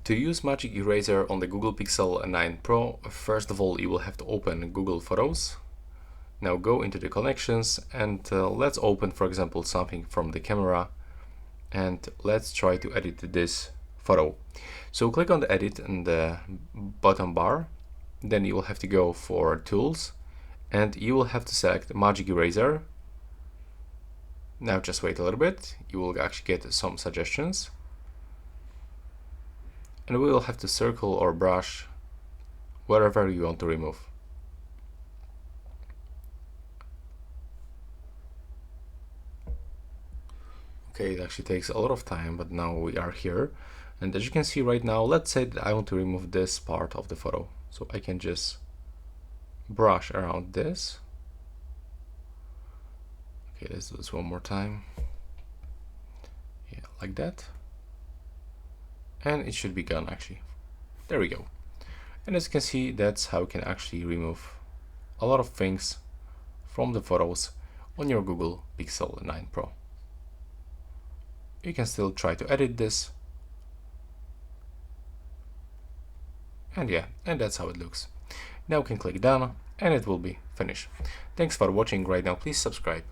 To use Magic Eraser on the Google Pixel 9 Pro, first of all you will have to open Google Photos. Now go into the connections and let's open, for example, something from the camera, and let's try to edit this photo. So click on the edit in the bottom bar, then you will have to go for tools and you will have to select Magic Eraser. Now just wait a little bit, you will actually get some suggestions. And we will have to circle or brush wherever you want to remove. Okay, it actually takes a lot of time, but now we are here. And as you can see right now, let's say that I want to remove this part of the photo. So I can just brush around this. Okay, let's do this one more time. Yeah, like that. And it should be gone actually. There we go. And as you can see, that's how you can actually remove a lot of things from the photos on your Google Pixel 9 Pro. You can still try to edit this. And yeah, and that's how it looks. Now you can click done and it will be finished. Thanks for watching. Right now, please subscribe.